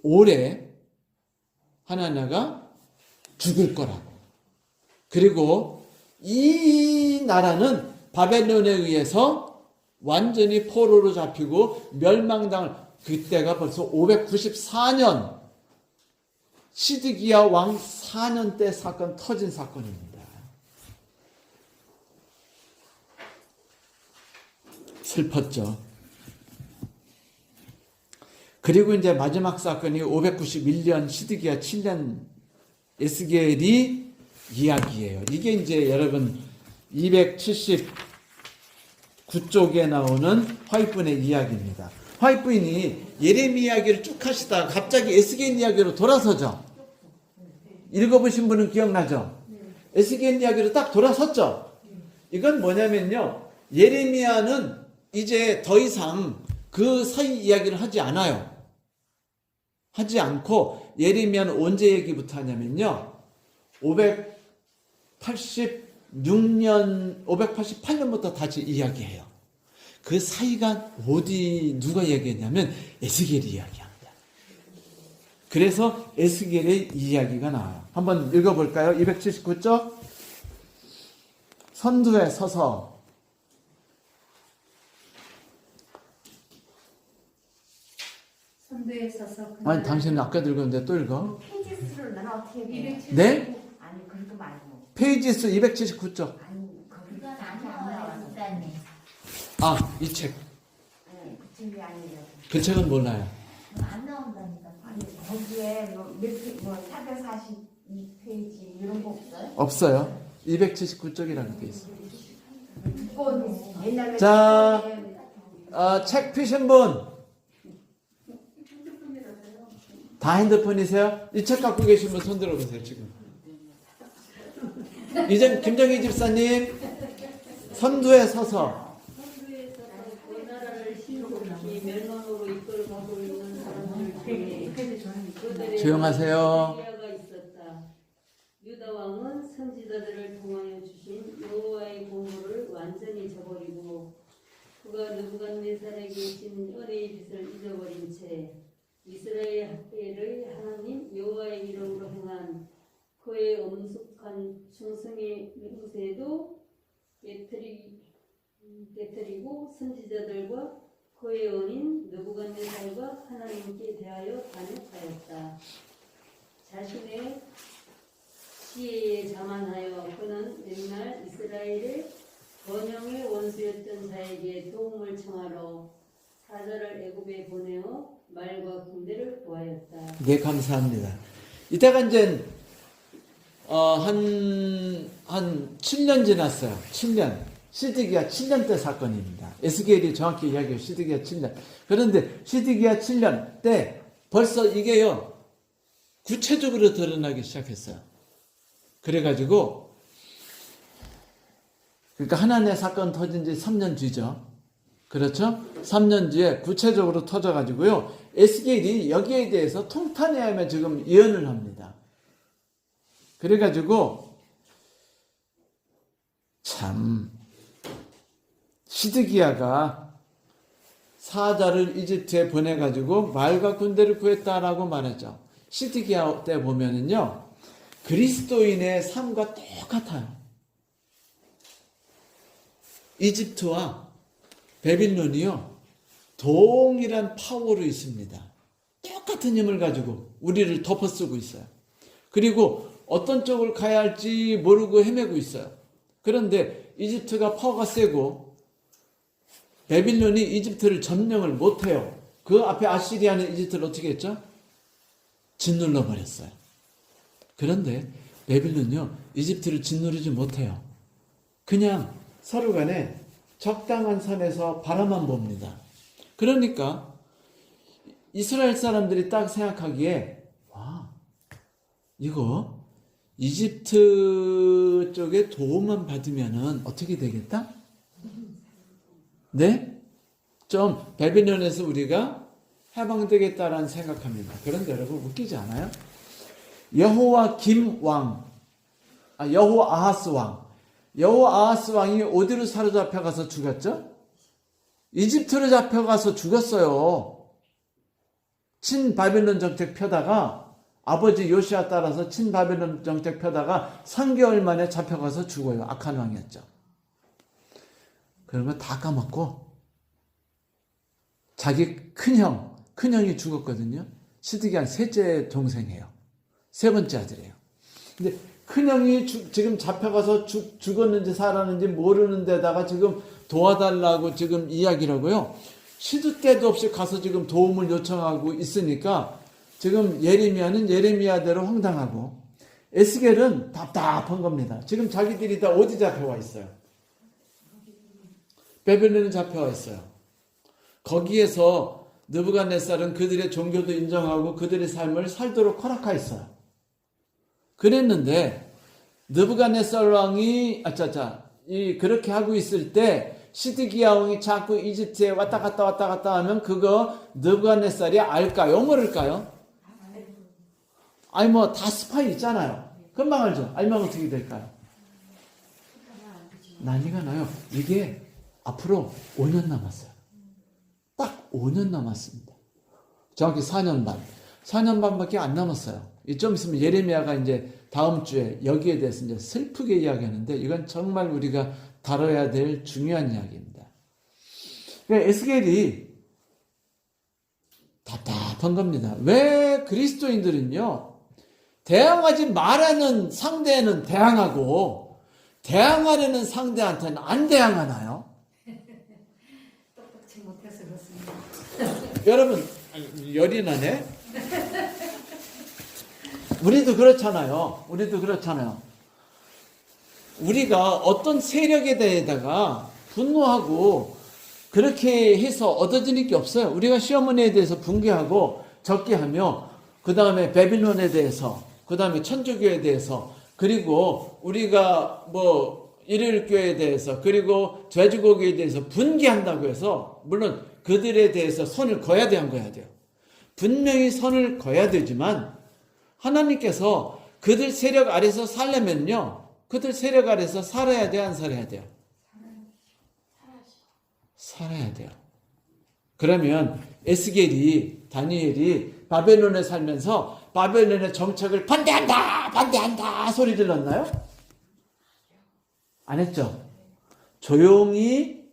S1: 올해 하나냐가 죽을 거라고. 그리고 이 나라는 바벨론에 의해서 완전히 포로로 잡히고 멸망당을, 그때가 벌써 594년 시드기야 왕 4년 때 사건, 터진 사건입니다. 슬펐죠. 그리고 이제 마지막 사건이 591년 시드기야 7년 에스겔이 이야기예요. 이게 이제 여러분 279쪽에 나오는 화이트분의 이야기입니다. 화이트분이 예레미야 이야기를 쭉 하시다가 갑자기 에스겔 이야기로 돌아서죠. 읽어보신 분은 기억나죠? 에스겔 이야기로 딱 돌아섰죠. 이건 뭐냐면요, 예레미야는 이제 더 이상 그 사이 이야기를 하지 않아요. 하지 않고 예레미야는 언제 얘기부터 하냐면요, 588년부터 다시 이야기해요. 그 사이가 어디 누가 얘기했냐면 에스겔이 이야기합니다. 그래서 에스겔의 이야기가 나와요. 한번 읽어볼까요? 279쪽. 선두에 서서
S4: 선두에 서서
S1: 아니 당신은 아까 읽었는데 또 읽어.
S2: 페이지 수를 나는 어떻게 돼?
S1: 네?
S2: 아니 그거 말고.
S1: 페이지 수 279쪽.
S2: 아니 거기가
S5: 안
S2: 안
S5: 나와요,
S2: 나와서.
S5: 일단은.
S1: 아, 이 책.
S2: 네, 그 책이 아니에요.
S1: 그 책은 몰라요.
S5: 안 나온다니까.
S2: 아니 거기에 뭐 442페이지 이런 거 없어요?
S1: 없어요. 279쪽이라는 게 있어요.
S2: 그거 옛날에
S1: 자, 책 피신 분. 다 핸드폰이세요? 이 책 갖고 계신 분 손 들어보세요, 지금. 이제 김정희 집사님, 선두에 서서.
S6: 선두에서 그 나라를 신속히 멸망으로 이끌어가고 있는 사람들 중에 그들의
S1: 조용하세요.
S6: 기회가 있었다. 유다 왕은 선지자들을 통하여 주신 여호와의 공로를 완전히 저버리고 그가 느부갓네살에게 진 은혜의 빛을 잊어버린 채 이스라엘의 하나님 여호와의 이름으로 행한 그의 엄숙한 충성의 맹세도 깨뜨리고 선지자들과 그의 언인 느부갓네살과 하나님께 대하여 반역하였다. 자신의 지혜에 자만하여 그는 옛날 이스라엘의 번영의 원수였던 자에게 도움을 청하러 사자를 애굽에 보내어 말과 군대를 구하였다.
S1: 네, 감사합니다. 이때가 이제 한 7년 지났어요. 7년. 시드기야 7년 때 사건입니다. 에스겔이 정확히 이야기해요. 시드기야 7년. 그런데 시드기야 7년 때 벌써 이게요, 구체적으로 드러나기 시작했어요. 그래가지고, 그러니까 하나님의 사건 터진 지 3년 뒤죠. 그렇죠? 3년 뒤에 구체적으로 터져가지고요, 에스겔이 여기에 대해서 통탄해하며 지금 예언을 합니다. 그래가지고, 참, 시드기야가 사자를 이집트에 보내가지고 말과 군대를 구했다라고 말했죠. 시드기야 때 보면은요, 그리스도인의 삶과 똑같아요. 이집트와 베빌론이요, 동일한 파워로 있습니다. 똑같은 힘을 가지고 우리를 덮어쓰고 있어요. 그리고 어떤 쪽을 가야 할지 모르고 헤매고 있어요. 그런데 이집트가 파워가 세고 베빌론이 이집트를 점령을 못해요. 그 앞에 아시리아는 이집트를 어떻게 했죠? 짓눌러 버렸어요. 그런데 베빌론요, 이집트를 짓누르지 못해요. 그냥 서로 간에 적당한 선에서 바라만 봅니다. 그러니까 이스라엘 사람들이 딱 생각하기에, 와, 이거 이집트 쪽에 도움만 받으면은 어떻게 되겠다? 네? 좀 베빌론에서 우리가 해방되겠다라는 생각합니다. 그런데 여러분 웃기지 않아요? 여호와 아하스 왕이 어디로 사로잡혀 가서 죽었죠? 이집트로 잡혀가서 죽었어요. 친바벨론 정책 펴다가, 아버지 요시아 따라서 친바벨론 정책 펴다가 3개월 만에 잡혀가서 죽어요. 악한 왕이었죠. 그런 거 다 까먹고 자기 큰형이 죽었거든요. 시드기야 셋째 동생이에요. 세 번째 아들이에요. 근데 큰형이 지금 잡혀가서 죽었는지 살았는지 모르는 데다가 지금 도와달라고 지금 이야기를 하고요. 시도 때도 없이 가서 지금 도움을 요청하고 있으니까 지금 예레미야는 예레미야대로 황당하고, 에스겔은 답답한 겁니다. 지금 자기들이 다 어디 잡혀와 있어요? 베벨론에 잡혀와 있어요. 거기에서 느부갓네살은 그들의 종교도 인정하고 그들의 삶을 살도록 허락하였어요. 그랬는데 느부갓네살 왕이 그렇게 하고 있을 때 시드기야 왕이 자꾸 이집트에 왔다 갔다 하면 그거 느부갓네살이 알까요? 모를까요? 아니 뭐 다 스파이 있잖아요. 금방 알죠? 알면 어떻게 될까요? 난리가 나요. 이게 앞으로 5년 남았어요. 딱 5년 남았습니다. 정확히 4년 반. 4년 반밖에 안 남았어요. 좀 있으면 예레미야가 이제 다음 주에 여기에 대해서 이제 슬프게 이야기하는데, 이건 정말 우리가 다뤄야 될 중요한 이야기입니다. 그러니까 에스겔이 답답한 겁니다. 왜 그리스도인들은요, 대항하지 말라는 상대에는 대항하고 대항하려는 상대한테는 안 대항하나요?
S4: 똑똑치 못해서 그렇습니다.
S1: 여러분, 열이 나네? 우리도 그렇잖아요. 우리가 어떤 세력에 대해다가 분노하고 그렇게 해서 얻어지는 게 없어요. 우리가 시어머니에 대해서 붕괴하고 적개하며, 그 다음에 베빌론에 대해서, 그 다음에 천주교에 대해서, 그리고 우리가 일요일교회에 대해서, 그리고 제주교회에 대해서 분개한다고 해서, 물론 그들에 대해서 선을 그어야 돼요. 분명히 선을 그어야 되지만, 하나님께서 그들 세력 아래서 살려면요, 그들 세력 아래서 살아야 돼요, 안 살아야 돼요? 살아야 돼요. 그러면 에스겔이, 다니엘이 바벨론에 살면서 바벨론의 정책을 반대한다 소리 질렀나요? 안 했죠. 조용히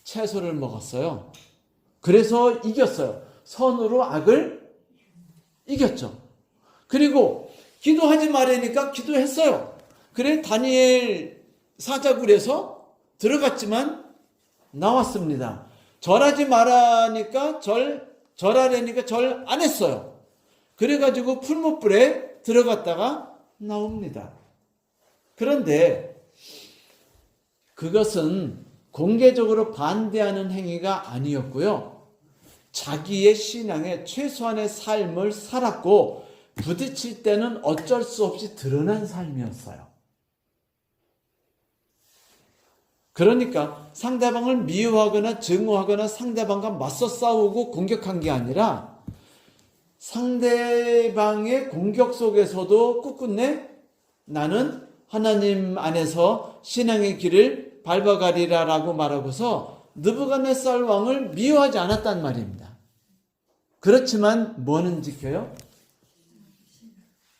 S1: 채소를 먹었어요. 그래서 이겼어요. 선으로 악을 이겼죠. 그리고 기도하지 말라니까 기도했어요. 그래 다니엘 사자굴에서 들어갔지만 나왔습니다. 절하지 말라니까 절하라니까 절 안 했어요. 그래가지고 풀무불에 들어갔다가 나옵니다. 그런데 그것은 공개적으로 반대하는 행위가 아니었고요. 자기의 신앙의 최소한의 삶을 살았고 부딪힐 때는 어쩔 수 없이 드러난 삶이었어요. 그러니까 상대방을 미워하거나 증오하거나 상대방과 맞서 싸우고 공격한 게 아니라 상대방의 공격 속에서도 꿋꿋내 나는 하나님 안에서 신앙의 길을 밟아가리라 라고 말하고서 느부갓네살 왕을 미워하지 않았단 말입니다. 그렇지만 뭐는 지켜요?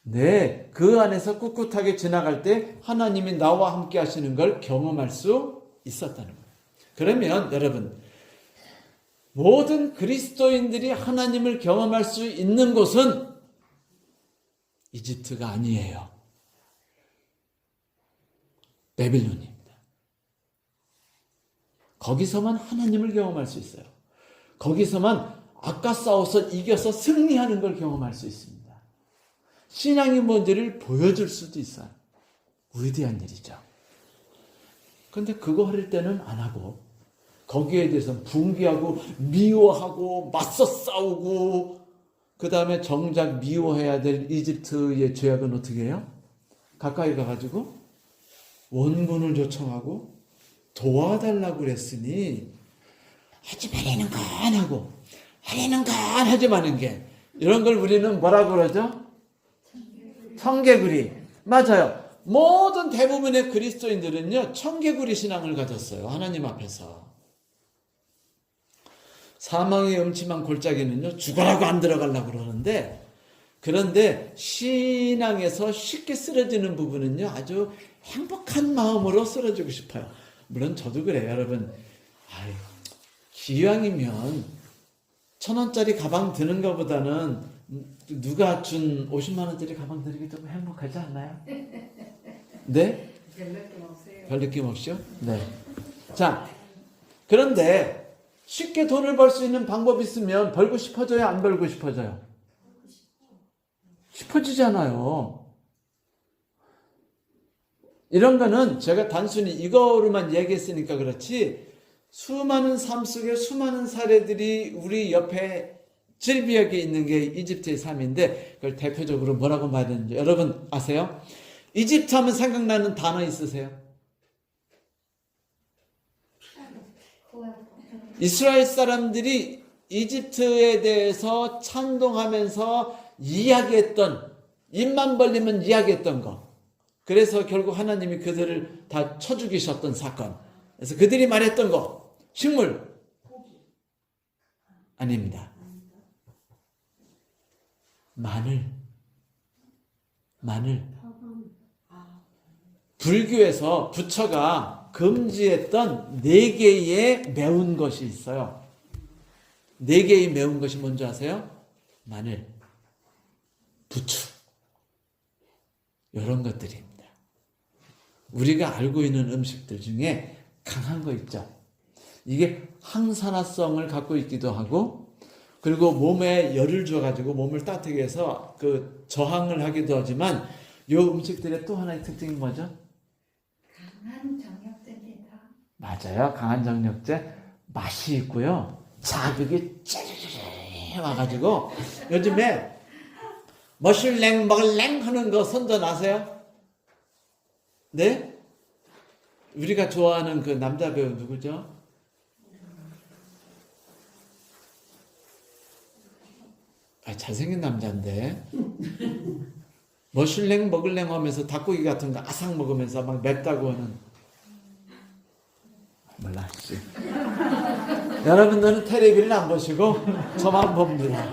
S1: 네, 그 안에서 꿋꿋하게 지나갈 때 하나님이 나와 함께 하시는 걸 경험할 수 있었다는 거예요. 그러면 여러분, 모든 그리스도인들이 하나님을 경험할 수 있는 곳은 이집트가 아니에요. 바빌론입니다. 거기서만 하나님을 경험할 수 있어요. 거기서만 악과 싸워서 이겨서 승리하는 걸 경험할 수 있습니다. 신앙이 뭔지를 보여줄 수도 있어요. 위대한 일이죠. 그런데 그거 할 때는 안 하고 거기에 대해서 분개하고 미워하고 맞서 싸우고 그 다음에 정작 미워해야 될 이집트의 죄악은 어떻게 해요? 가까이 가가지고 원군을 요청하고 도와달라고 그랬으니 하지 말라는 건 하고 하려는 건 하지 마는 게 이런 걸 우리는 뭐라고 그러죠? 청개구리. 맞아요. 모든 대부분의 그리스도인들은요 청개구리 신앙을 가졌어요. 하나님 앞에서. 사망의 음침한 골짜기는요 죽어라고 안 들어가려고 그러는데 그런데 신앙에서 쉽게 쓰러지는 부분은요 아주 행복한 마음으로 쓰러지고 싶어요. 물론 저도 그래요. 여러분 기왕이면 1,000원짜리 가방 드는 것보다는 누가 준 50만 원짜리 가방 드는 게 좀 행복하지 않나요? 네?
S4: 별 느낌 없어요.
S1: 별 느낌 없이요? 네. 자, 그런데 쉽게 돈을 벌 수 있는 방법이 있으면 벌고 싶어져요? 안 벌고 싶어져요? 싶어지잖아요. 이런 거는 제가 단순히 이거로만 얘기했으니까 그렇지 수많은 삶 속에 수많은 사례들이 우리 옆에 질비하게 있는 게 이집트의 삶인데 그걸 대표적으로 뭐라고 말하는지 여러분 아세요? 이집트 하면 생각나는 단어 있으세요? 이스라엘 사람들이 이집트에 대해서 찬동하면서 이야기했던 입만 벌리면 이야기했던 거 그래서 결국 하나님이 그들을 다 쳐 죽이셨던 사건 그래서 그들이 말했던 거 식물 아닙니다. 마늘. 불교에서 부처가 금지했던 4개의 매운 것이 있어요. 4개의 매운 것이 뭔지 아세요? 마늘, 부추 이런 것들입니다. 우리가 알고 있는 음식들 중에 강한 거 있죠. 이게 항산화성을 갖고 있기도 하고 그리고 몸에 열을 줘가지고 몸을 따뜻하게 해서 그 저항을 하기도 하지만 이 음식들의 또 하나의 특징이 뭐죠?
S4: 강한 정력제입니다.
S1: 맞아요. 강한 정력제 맛이 있고요. 자극이 찌르르 와가지고 요즘에 머슐랭 먹을랭 하는 거 선전 아세요? 네? 우리가 좋아하는 그 남자 배우 누구죠? 잘생긴 남자인데 머슐랭 먹을랭 하면서 닭고기 같은 거 아삭 먹으면서 막 맵다고 하는 몰라 씨. 여러분들은 텔레비를 안 보시고 저만 봅니다.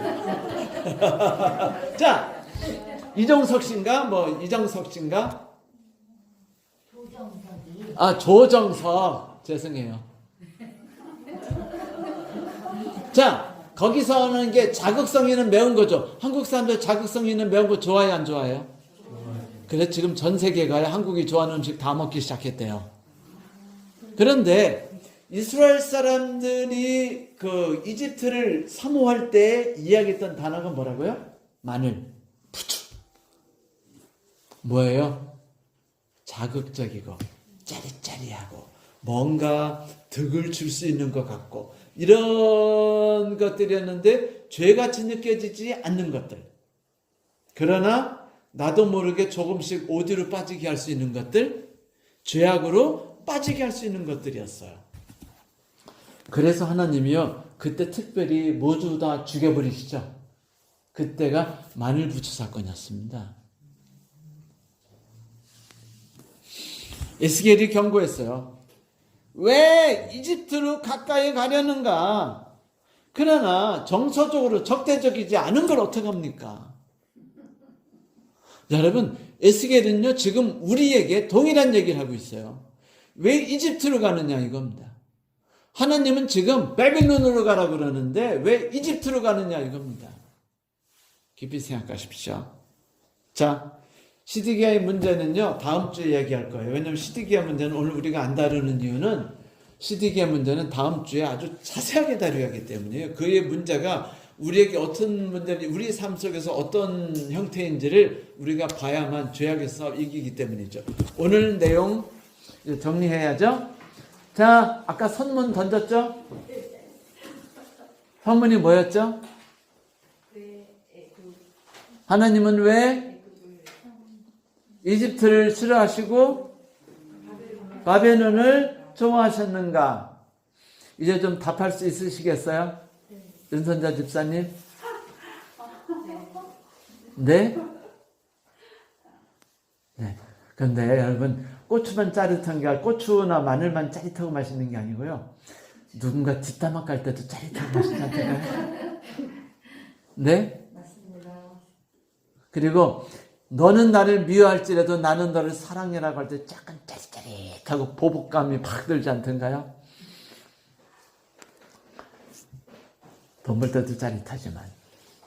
S1: 자, 이종석 씨인가? 뭐, 이정석 씨인가?
S5: 조정석이
S1: 아, 조정석. 죄송해요. 자, 거기서 하는 게 자극성 있는 매운 거죠. 한국 사람들 자극성 있는 매운 거 좋아해요, 안 좋아해요? 그래, 지금 전 세계가 한국이 좋아하는 음식 다 먹기 시작했대요. 그런데 이스라엘 사람들이 그 이집트를 사모할 때 이야기했던 단어가 뭐라고요? 마늘, 부추. 뭐예요? 자극적이고 짜리짜리하고 뭔가 득을 줄 수 있는 것 같고 이런 것들이었는데 죄같이 느껴지지 않는 것들. 그러나 나도 모르게 조금씩 어디로 빠지게 할 수 있는 것들, 죄악으로 빠지게 할 수 있는 것들이었어요. 그래서 하나님이요, 그때 특별히 모두 다 죽여버리시죠. 그때가 마늘 부추 사건이었습니다. 에스겔이 경고했어요. 왜 이집트로 가까이 가려는가? 그러나 정서적으로 적대적이지 않은 걸 어떡합니까? 여러분, 에스겔은요, 지금 우리에게 동일한 얘기를 하고 있어요. 왜 이집트로 가느냐 이겁니다. 하나님은 지금 바벨론으로 가라 그러는데 왜 이집트로 가느냐 이겁니다. 깊이 생각하십시오. 자, 시드기야의 문제는요, 다음 주에 얘기할 거예요. 왜냐하면 시드기야 문제는 오늘 우리가 안 다루는 이유는 시드기야 문제는 다음 주에 아주 자세하게 다루어야 하기 때문이에요. 그의 문제가 우리에게 어떤 문제인지, 우리 삶 속에서 어떤 형태인지를 우리가 봐야만 죄악에서 이기기 때문이죠. 오늘 내용 정리해야죠. 자, 아까 선문 던졌죠? 선문이 뭐였죠? 하나님은 왜 이집트를 싫어하시고 바벨론을 좋아하셨는가? 이제 좀 답할 수 있으시겠어요? 윤선자 집사님? 네? 네. 근데 여러분, 고추만 짜릿한 게 아니라 고추나 마늘만 짜릿하고 맛있는 게 아니고요. 누군가 뒷담화 깔 때도 짜릿하고 맛있지 않을까요? 네?
S5: 맞습니다.
S1: 그리고 너는 나를 미워할지라도 나는 너를 사랑해라고 할 때 약간 짜릿짜릿하고 보복감이 팍 들지 않던가요? 돈 벌 때도 짜릿하지만.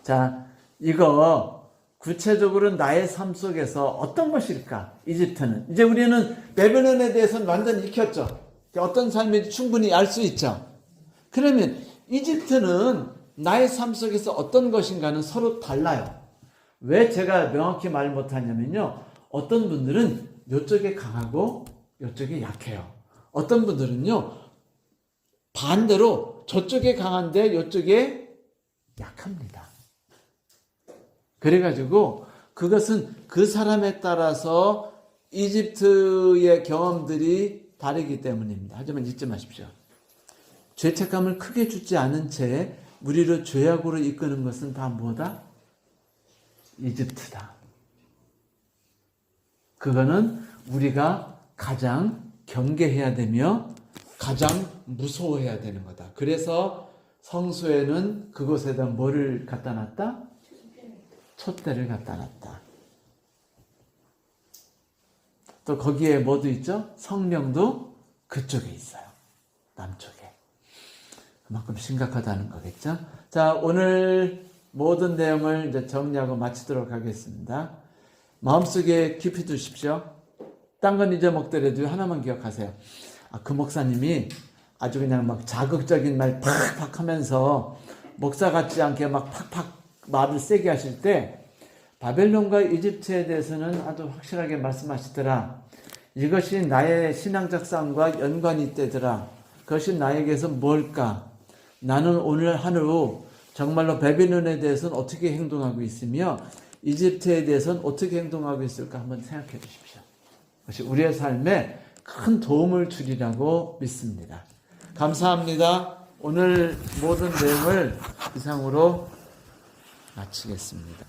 S1: 자, 이거 구체적으로 나의 삶 속에서 어떤 것일까? 이집트는. 이제 우리는 바벨론에 대해서는 완전히 익혔죠. 어떤 삶인지 충분히 알 수 있죠. 그러면 이집트는 나의 삶 속에서 어떤 것인가는 서로 달라요. 왜 제가 명확히 말 못하냐면요. 어떤 분들은 이쪽에 강하고 이쪽에 약해요. 어떤 분들은요. 반대로 저쪽에 강한데 이쪽에 약합니다. 그래가지고 그것은 그 사람에 따라서 이집트의 경험들이 다르기 때문입니다. 하지만 잊지 마십시오. 죄책감을 크게 주지 않은 채 우리를 죄악으로 이끄는 것은 다 뭐다? 이집트다. 그거는 우리가 가장 경계해야 되며 가장 무서워해야 되는 거다. 그래서 성소에는 그곳에다 뭐를 갖다 놨다? 촛대를 갖다 놨다. 또 거기에 뭐도 있죠? 성령도 그쪽에 있어요. 남쪽에. 그만큼 심각하다는 거겠죠? 자, 오늘 모든 내용을 이제 정리하고 마치도록 하겠습니다. 마음속에 깊이 두십시오. 딴 건 잊어먹더라도 하나만 기억하세요. 그 목사님이 아주 그냥 막 자극적인 말 팍팍 하면서 목사 같지 않게 막 팍팍 말을 세게 하실 때 바벨론과 이집트에 대해서는 아주 확실하게 말씀하시더라. 이것이 나의 신앙적 싸움과 연관이 있대더라. 그것이 나에게서 뭘까? 나는 오늘 하루 정말로 바벨론에 대해서는 어떻게 행동하고 있으며 이집트에 대해서는 어떻게 행동하고 있을까 한번 생각해 주십시오. 그것이 우리의 삶에 큰 도움을 주리라고 믿습니다. 감사합니다. 오늘 모든 내용을 이상으로 마치겠습니다.